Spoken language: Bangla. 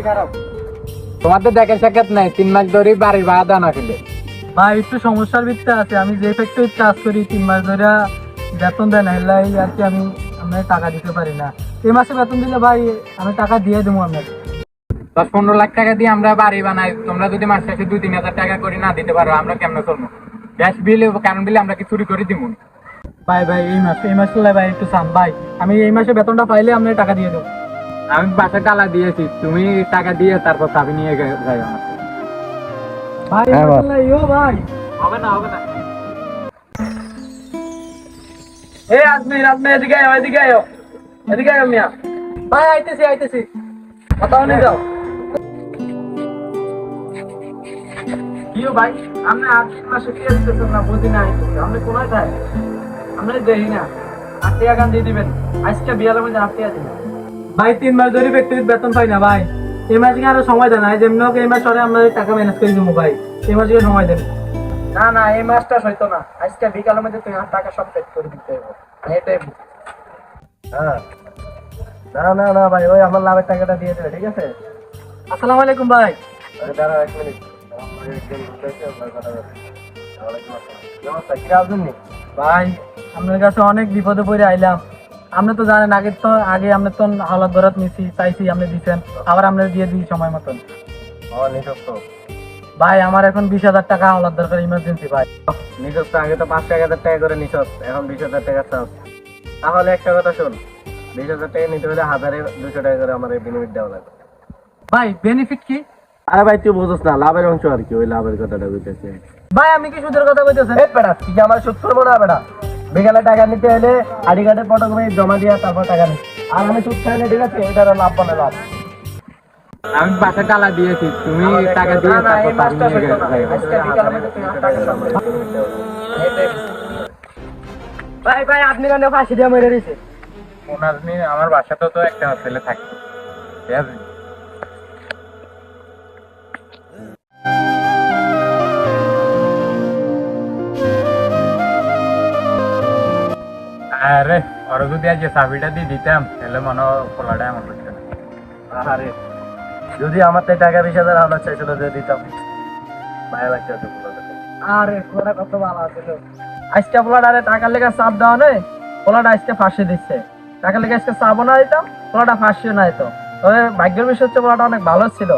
খারাপ তোমাদের দেখেন সাক্ষাৎ নাই 3 মাস ধরে বাড়ির ভাড়া দাও না খেলে। ভাই একটু সমস্যার ভিতরে আছে, আমি যে ফ্যাক্টরি কাজ করি 3 মাস ধরে বেতন দেয় না, এলাই আর কি আমি আপনাকে টাকা দিতে পারি না। এই মাসে বেতন দিলে ভাই আমি টাকা দিয়ে দেবো আপনাকে। 10-15 লাখ টাকা দিয়ে আমরা বাড়ি বানাই, তোমরা যদি মাস শেষে 2-3 হাজার টাকা করে না দিতে পারো আমরা কেমন চলবো? গ্যাস বিল কারেন্ট বিল আমরা কি চুরি করে দিব? ভাই ভাই এই মাসে ভাই একটু চান ভাই, আমি এই মাসে বেতনটা পাইলে আপনাকে টাকা দিয়ে দেবো। আমি বাসা টালা দিয়েছি, তুমি টাকা দিয়ে তারপর চাবি নিয়ে যাই আমার। ভাই ভাই হবে না হবে না। এই আজমির এদিকে আয়, এদিকে আয়, এদিকে আয় মিয়া। ভাই আইতেছি কথা নিয়ে যাও। কিও ভাই আপনি 8 মাসে কি দিতেছেন না, বুঝি না আইতেছে আপনি কোথায় যায়? আপনি দেই না 8 টাকা গান দিয়ে দিবেন, আজকে বিয়ালের মধ্যে 8 টাকা দিবেন। ভাই 3 মাস ধরে ফ্যাক্টরিতে বেতন পাই না ভাই, এই মাসে আরো সময় দেন, যেমন হোক এই মাস পরে আমরা টাকা ম্যানেজ করে দেবো ভাই, এই মাসে সময় দেন। না এই মাসটা হয়তো না, আজকে বিকালের মধ্যে তুমি 8 টাকা সব পেড করে দিতে হবে, এটাই। হ্যাঁ না ভাই ওই আমার লাভের টাকাটা দিয়ে দেবে, ঠিক আছে? আসসালামু আলাইকুম ভাই। দাঁড়াও 1 মিনিট। ভাই আপনার কাছে অনেক বিপদে পড়ে আইলাম, আপনি তো জানেন আগে আপনি তো হাওলাত ধরাত নিছি চাইছি, আপনি দিচ্ছেন, আবার আপনি দিয়ে দিই সময় মতন। ভাই আমার এখন 20,000 টাকা হাওলাত দরকার, ইমার্জেন্সি ভাই। নিছস তো আগে তো 5,000 টাকা করে নিছস, এখন 20,000 টাকা চাও। তাহলে একটা কথা শোন, 20,000 টাকা নিতে হলে 1,200 টাকা করে আমার বিনিময় দেওয়া লাগবে। ভাই বেনিফিট কি? আরে ভাই তুই বুঝছ না, লাভের অংশ আর কি, ওই লাভের কথাটা বুঝতেছি। ভাই আমি কি সুদের কথা কইতেছেন? এই বেটা তুই আমার সুদ করবো না বেটা, বিকালে টাকা নিতে হলে আইডি কার্ডে ফটোকপি জমা দিয়া তারপর টাকা নি, আর আমি সুদ খাই না, ঠিক আছে? এটার লাভ বলে লাভ। আমি বাসা টালা দিয়েছি, তুমি টাকা দিয়ে তারপর টাকা নিয়ে গেছো। ভাই আপনি কেন ফাঁসি দিয়ে মেরে দিয়েছে? ওনার নিয়ে আমার বাসাতেও তো একটা ছেলে থাকে, ঠিক আছে? আরে ওরা যদি আজ চাবিটা দিয়ে দিতাম তাহলে মনে হয় খোলাটা এমন করতো না। আরে যদি আমার তো টাকা 20,000 হাওলাত চাইছিল যে দিতাম, মায়া লাগছে। আরে পোলাটা কত ভালো আছিল, আজকে পোলাটারে টাকার লেগে চাপ দেওয়া নেই, পোলাটা আজকে ফাঁসি দিচ্ছে, টাকার লেগে আজকে চাপও না দিতাম, পোলাটা ফাঁসিও না দিত। তবে ভাগ্যের বিষয় হচ্ছে পোলাটা অনেক ভালো ছিল।